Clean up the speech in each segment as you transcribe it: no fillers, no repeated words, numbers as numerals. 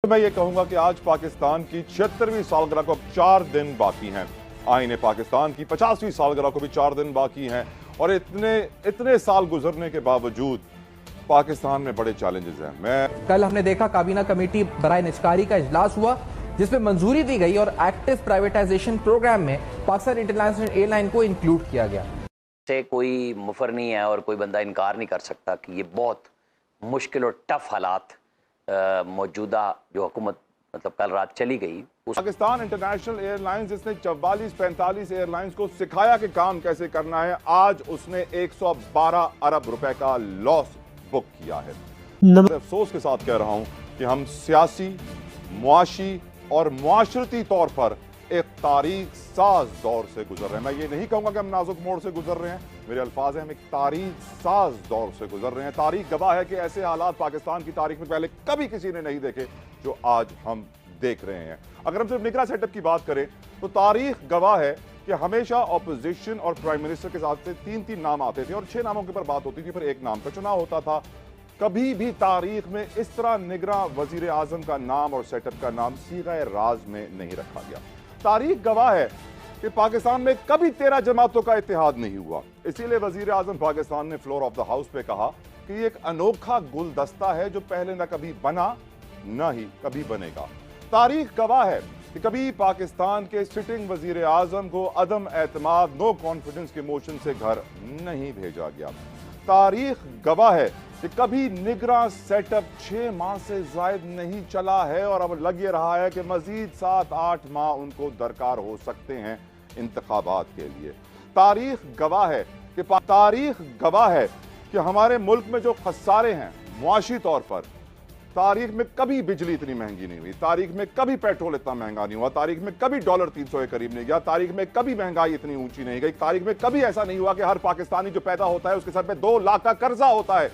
मैं ये कहूंगा कि आज पाकिस्तान की 76वीं सालगिरह को अब 4 दिन बाकी हैं। आईने पाकिस्तान की 50वीं सालगिरह को भी 4 दिन बाकी हैं और इतने साल गुजरने के बावजूद पाकिस्तान में बड़े चैलेंजेस हैं। कल हमने देखा काबीना कमेटी बराए निजकारी का इजलास हुआ जिसमें मंजूरी दी गई और एक्टिव प्राइवेटाइजेशन प्रोग्राम में पाकिस्तान इंटरनेशनल एयरलाइन को इंक्लूड किया गया। से कोई मुफर नहीं है और कोई बंदा इनकार नहीं कर सकता कि ये बहुत मुश्किल और टफ हालात मौजूदा जो हुकूमत मतलब कल रात चली गई। पाकिस्तान इंटरनेशनल एयरलाइंस जिसने 44-45 एयरलाइंस को सिखाया कि काम कैसे करना है, आज उसने 112 अरब रुपए का लॉस बुक किया है। अफसोस के साथ कह रहा हूं कि हम सियासी, मुआशी और मुआशरती तौर पर एक तारीख साज दौर से गुजर रहे हैं। मैं ये नहीं कहूंगा कि हम नाजुक मोड़ से गुजर रहे हैं, मेरे अल्फाज हैं, हम एक तारीख साज दौर से गुजर रहे हैं। तारीख गवाह है कि ऐसे हालात पाकिस्तान की तारीख में पहले कभी किसी ने नहीं देखे जो आज हम देख रहे हैं। अगर हम सिर्फ निगरान सेटअप की बात करें तो तारीख गवाह है कि हमेशा ऑपोजिशन और प्राइम मिनिस्टर के साथ से 3-3 नाम आते थे और 6 नामों के ऊपर बात होती थी, फिर एक नाम का चुनाव होता था। कभी भी तारीख में इस तरह निगरां वजीर आजम का नाम और सेटअप का नाम सीगा राज में नहीं रखा गया। तारीख गवाह है कि पाकिस्तान में कभी 13 जमातों का इत्तेहाद नहीं हुआ, इसीलिए वजीर आजम पाकिस्तान ने फ्लोर ऑफ द हाउस पे कहा कि ये एक अनोखा गुलदस्ता है जो पहले न कभी बना न ही कभी बनेगा। तारीख गवाह है कि कभी पाकिस्तान के सिटिंग वजीर आजम को अदम एतमाद, नो कॉन्फिडेंस के मोशन से घर नहीं भेजा गया। तारीख गवाह है कि कभी निगरां सेटअप 6 माह से जायद नहीं चला है और अब लग ये रहा है कि मजीद 7-8 माह उनको दरकार हो सकते हैं इंतखाबात के लिए। तारीख गवाह है कि हमारे मुल्क में जो खसारे हैं मुआशी तौर पर, तारीख में कभी बिजली इतनी महंगी नहीं हुई, तारीख में कभी पेट्रोल इतना महंगा नहीं हुआ, तारीख में कभी डॉलर 300 के करीब नहीं गया, तारीख में कभी महंगाई इतनी ऊंची नहीं गई, तारीख में कभी ऐसा नहीं हुआ कि हर पाकिस्तानी जो पैदा होता है उसके सर पे 2 लाख का कर्जा होता है।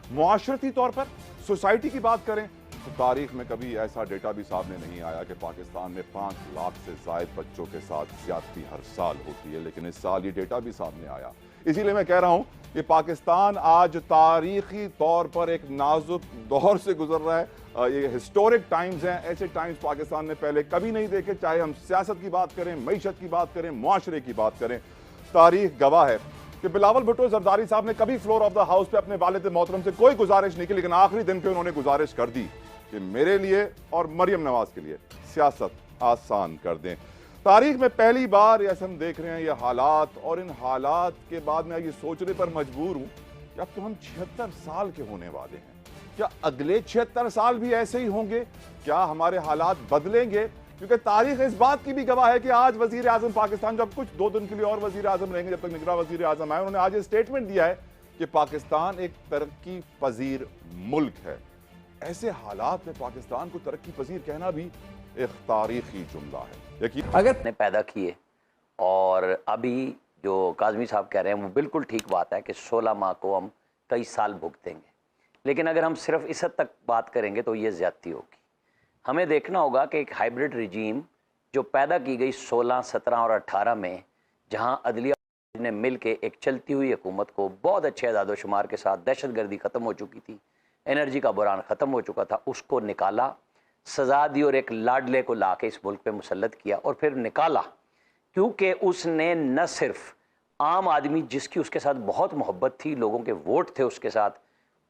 मुआशरती तौर पर सोसाइटी की बात करें तो तारीख में कभी ऐसा डेटा भी सामने नहीं आया कि पाकिस्तान में 5 लाख से जायद बच्चों के साथ ज्यादती हर साल होती है, लेकिन इस साल ये डेटा भी सामने आया। इसीलिए मैं कह रहा हूं कि पाकिस्तान आज तारीखी तौर पर एक नाजुक दौर से गुजर रहा है। ये हिस्टोरिक टाइम्स हैं, ऐसे टाइम्स पाकिस्तान ने पहले कभी नहीं देखे, चाहे हम सियासत की बात करें, मईशत की बात करें, मुआशरे की बात करें। तारीख गवाह है कि बिलावल भुट्टो जरदारी साहब ने कभी फ्लोर ऑफ द हाउस पे अपने वालिद मोहतरम से कोई गुजारिश नहीं की, लेकिन आखिरी दिन पे उन्होंने गुजारिश कर दी कि मेरे लिए और मरियम नवाज के लिए सियासत आसान कर दें। तारीख में पहली बार ऐसे हम देख रहे हैं ये हालात, और इन हालात के बाद मैं ये सोचने पर मजबूर हूं कि अब तो हम 76 साल के होने वाले हैं। क्या अगले 76 साल भी ऐसे ही होंगे? क्या हमारे हालात बदलेंगे? क्योंकि तारीख इस बात की भी गवाह है कि आज वजीर आजम पाकिस्तान, जब कुछ 2 दिन के लिए और वजीर आजम रहेंगे जब तक निगरां वजीर आजम आए, उन्होंने आज ये स्टेटमेंट दिया है कि पाकिस्तान एक तरक्की पजीर मुल्क है। ऐसे हालात में पाकिस्तान को तरक्की पजीर कहना भी एक तारीखी जुमला है। अगर ने पैदा किए, और अभी जो काज़मी साहब कह रहे हैं वो बिल्कुल ठीक बात है कि 16 माह को हम कई साल भुगतेंगे, लेकिन अगर हम सिर्फ इस हद तक बात करेंगे तो ये ज़्यादती होगी। हमें देखना होगा कि एक हाइब्रिड रिजीम जो पैदा की गई 16, 17 और 18 में, जहां अदलिया ने मिल के एक चलती हुई हुकूमत को बहुत अच्छे अदाद शुमार के साथ, दहशतगर्दी ख़त्म हो चुकी थी, एनर्जी का बुरान ख़त्म हो चुका था, उसको निकाला, सजा दी और एक लाडले को ला के इस मुल्क पे मुसल्लत किया और फिर निकाला, क्योंकि उसने न सिर्फ आम आदमी जिसकी उसके साथ बहुत मोहब्बत थी, लोगों के वोट थे उसके साथ,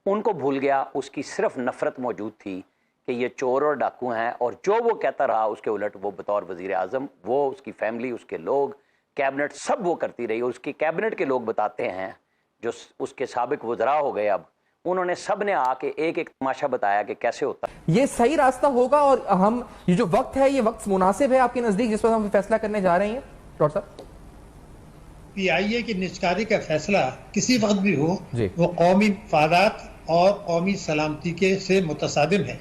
उनको भूल गया, उसकी सिर्फ नफ़रत मौजूद थी कि ये चोर और डाकू हैं, और जो वो कहता रहा उसके उलट वो बतौर वज़ीर आज़म, वो उसकी फैमिली, उसके लोग, कैबिनेट सब वो करती रही। उसकी कैबिनेट के लोग बताते हैं जो उसके साबिक वज़रा हो गए, अब उन्होंने सब ने आके एक एक तमाशा बताया कि कैसे होता है। ये सही रास्ता होगा और हम ये जो वक्त है, ये वक्त मुनासिब है आपके नजदीक जिस पर हम फैसला करने जा रहे हैं डॉक्टर साहब? PIA की निजकारी का फैसला किसी वक्त भी हो वो कौमी मफादात और कौमी सलामती के से मुतसादिम है,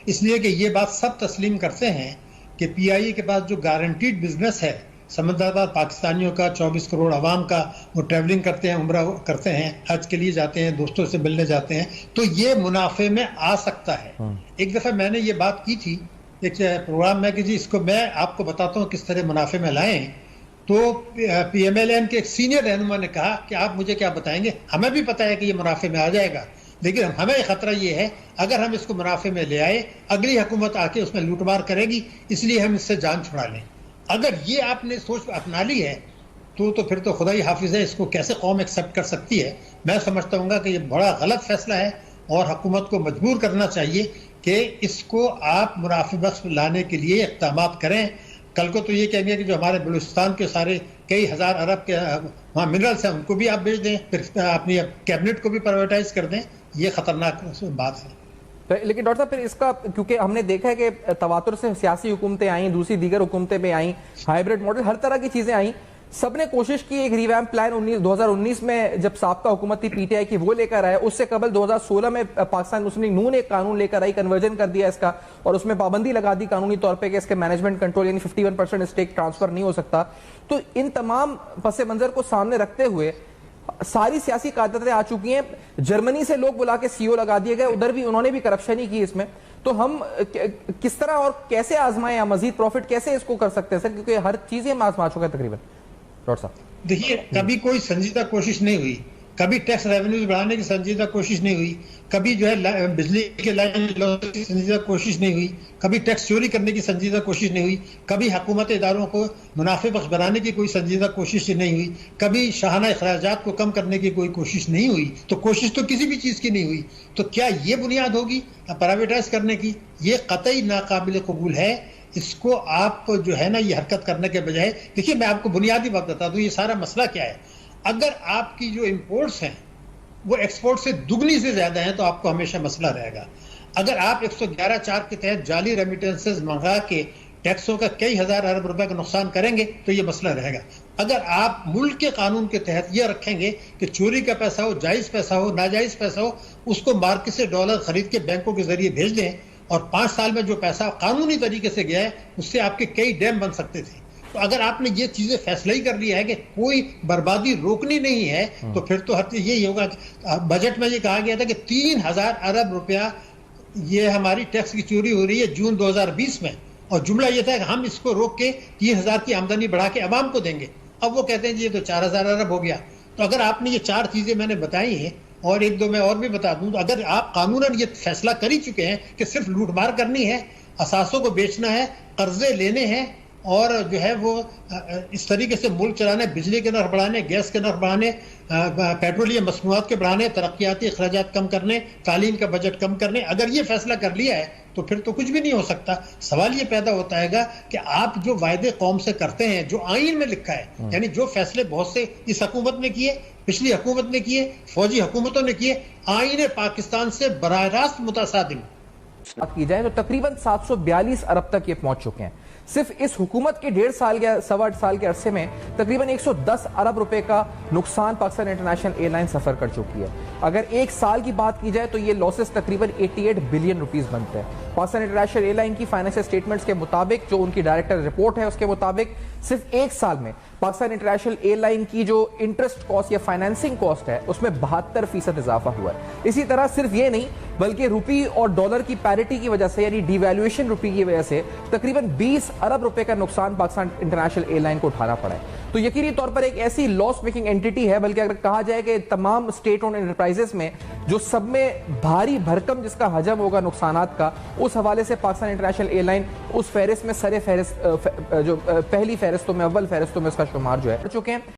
इसलिए कि ये बात सब तस्लीम करते हैं कि PIA के पास जो गारंटीड बिजनेस है समझदार पाकिस्तानियों का, 24 करोड़ आवाम का, वो ट्रैवलिंग करते हैं, उम्रा करते हैं, हज के लिए जाते हैं, दोस्तों से मिलने जाते हैं, तो ये मुनाफे में आ सकता है। एक दफ़ा मैंने ये बात की थी एक प्रोग्राम में कि जी इसको मैं आपको बताता हूँ किस तरह मुनाफे में लाएं, तो PMLN के एक सीनियर रहनुमा ने कहा कि आप मुझे क्या बताएंगे, हमें भी पता है कि ये मुनाफे में आ जाएगा, لیکن ہمیں خطرہ یہ ہے اگر ہم اس کو منافع میں لے آئے اگلی حکومت آ کے اس میں لوٹ مار کرے گی، اس لیے ہم اس سے جان چھڑا لیں۔ اگر یہ آپ نے سوچ اپنا لی ہے تو پھر تو خدا ہی حافظ ہے، اس کو کیسے قوم ایکسیپٹ کر سکتی ہے؟ میں سمجھتا ہوں گا کہ یہ بڑا غلط فیصلہ ہے اور حکومت کو مجبور کرنا چاہیے کہ اس کو آپ منافع بخش لانے کے لیے اقدامات کریں۔ کل کو تو یہ کہیں گے کہ جو ہمارے بلوچستان کے سارے کئی ہزار ارب کے وہاں منرلس ہیں ان کو بھی آپ بیچ دیں، پھر اپنی کیبنٹ کو بھی پرائیویٹائز کر دیں، یہ خطرناک بات ہے۔ لیکن ڈاکٹر صاحب پھر اس کا، کیونکہ ہم نے دیکھا ہے کہ تواتر سے سیاسی حکومتیں آئیں، دوسری دیگر حکومتیں بھی آئیں، ہائیبریڈ ماڈل، ہر طرح کی چیزیں آئیں، سب نے کوشش کی ایک ریویمپ پلان 2019 میں جب سابقہ حکومت تھی پی ٹی آئی کی وہ لے کر آئے، اس سے قبل 2016 میں پاکستان مسلم لیگ نون ایک قانون لے کر آئی، کنورژن کر دیا اس کا، اور اس میں پابندی لگا دی قانونی طور پہ کہ اس کے مینجمنٹ کنٹرول یعنی 51% اسٹیک ٹرانسفر نہیں ہو سکتا۔ تو ان تمام پس منظر کو سامنے رکھتے ہوئے ساری سیاسی قیادتیں آ چکی ہیں، جرمنی سے لوگ بلا کے سی او لگا دیے گئے، ادھر بھی انہوں نے بھی کرپشن ہی کی اس میں، تو ہم کس طرح اور کیسے آزمائیں یا مزید پروفٹ کیسے اس کو کر سکتے ہیں سر؟ کیونکہ ہر چیز ہی ہم آزما چکے ہیں تقریباً ڈاکٹر صاحب۔ دیکھیے کبھی کوئی سنجیدہ کوشش نہیں ہوئی، کبھی ٹیکس ریونیوز بڑھانے کی سنجیدہ کوشش نہیں ہوئی، کبھی جو ہے بجلی کے لائن کی سنجیدہ کوشش نہیں ہوئی، کبھی ٹیکس چوری کرنے کی سنجیدہ کوشش نہیں ہوئی، کبھی حکومت اداروں کو منافع بخش بنانے کی کوئی سنجیدہ کوشش نہیں ہوئی، کبھی شاہانہ اخراجات کو کم کرنے کی کوئی کوشش نہیں ہوئی۔ تو کوشش تو کسی بھی چیز کی نہیں ہوئی، تو کیا یہ بنیاد ہوگی پرائیویٹائز کرنے کی؟ یہ قطعی ناقابل قبول ہے۔ اس کو آپ جو ہے نا یہ حرکت کرنے کے بجائے، دیکھیے میں آپ کو بنیادی بات بتا دوں یہ سارا مسئلہ کیا ہے۔ اگر آپ کی جو امپورٹس ہیں وہ ایکسپورٹ سے دگنی سے زیادہ ہیں تو آپ کو ہمیشہ مسئلہ رہے گا۔ اگر آپ 111(4) کے تحت جعلی ریمیٹنسز منگا کے ٹیکسوں کا کئی ہزار ارب روپے کا نقصان کریں گے تو یہ مسئلہ رہے گا۔ اگر آپ ملک کے قانون کے تحت یہ رکھیں گے کہ چوری کا پیسہ ہو، جائز پیسہ ہو، ناجائز پیسہ ہو، اس کو مارکیٹ سے ڈالر خرید کے بینکوں کے ذریعے بھیج دیں، اور 5 سال میں جو پیسہ قانونی طریقے سے گیا ہے اس سے آپ کے کئی ڈیم بن سکتے تھے۔ تو اگر آپ نے یہ چیزیں فیصلہ ہی کر لیا ہے کہ کوئی بربادی روکنی نہیں ہے تو پھر تو یہی ہوگا۔ بجٹ میں یہ کہا گیا تھا کہ 3000 ارب روپیہ یہ ہماری ٹیکس کی چوری ہو رہی ہے جون 2020 میں، اور جملہ یہ تھا کہ ہم اس کو روک کے 3000 کی آمدنی بڑھا کے عوام کو دیں گے۔ اب وہ کہتے ہیں جی یہ تو 4000 ارب ہو گیا۔ تو اگر آپ نے یہ 4 چیزیں میں نے بتائی ہیں اور ایک دو میں اور بھی بتا دوں، تو اگر آپ قانوناً یہ فیصلہ کر ہی چکے ہیں کہ صرف لوٹ مار کرنی ہے، اثاثوں کو بیچنا ہے، قرضے لینے ہیں، اور جو ہے وہ اس طریقے سے ملک چلانے، بجلی کے نرخ بڑھانے، گیس کے نرخ بڑھانے، پیٹرولیم مصنوعات کے بڑھانے، ترقیاتی اخراجات کم کرنے، تعلیم کا بجٹ کم کرنے، اگر یہ فیصلہ کر لیا ہے تو پھر تو کچھ بھی نہیں ہو سکتا۔ سوال یہ پیدا ہوتا ہے گا کہ آپ جو وعدے قوم سے کرتے ہیں، جو آئین میں لکھا ہے، یعنی جو فیصلے بہت سے اس حکومت نے کیے، پچھلی حکومت نے کیے، فوجی حکومتوں نے کیے، آئین پاکستان سے براہ راست متصادم بات کی جائے تو تقریباً 742 ارب تک یہ پہنچ چکے ہیں۔ صرف اس حکومت کے 1.5 سال یا 1.25 سال کے عرصے میں تقریباً 110 ارب روپے کا نقصان پاکستان انٹرنیشنل ایئر لائن سفر کر چکی ہے۔ اگر ایک سال کی بات کی جائے تو یہ لاسز تقریباً 88 بلین روپیز بنتے ہیں۔ پاکستان انٹرنیشنل ایئر لائن کی فائنینشل سٹیٹمنٹس کے مطابق، جو ان کی ڈائریکٹر رپورٹ ہے اس کے مطابق، صرف ایک سال میں پاکستان انٹرنیشنل ایئر لائن کی جو انٹرسٹ کاسٹ یا فائنینسنگ کاسٹ ہے اس میں 72% اضافہ ہوا ہے۔ اسی طرح صرف یہ نہیں بلکہ روپی اور ڈالر کی پیرٹی کی وجہ سے یعنی ڈی ویلیویشن روپی کی وجہ سے تقریباً 20 ارب روپے کا نقصان پاکستان انٹرنیشنل ایئر لائن کو اٹھانا پڑا ہے۔ تو یقینی طور پر ایک ایسی لاس میکنگ اینٹی ہے، بلکہ اگر کہا جائے کہ تمام اسٹیٹ اونڈ انٹرپرائزز میں جو سب میں بھاری بھرکم جس کا حجم ہوگا نقصانات کا، اس حوالے سے پاکستان انٹرنیشنل ایئر لائن اس فہرست میں سر فہرست جو پہلی فہرستوں میں اول فہرستوں میں اس کا شمار جو ہے چکے ہیں۔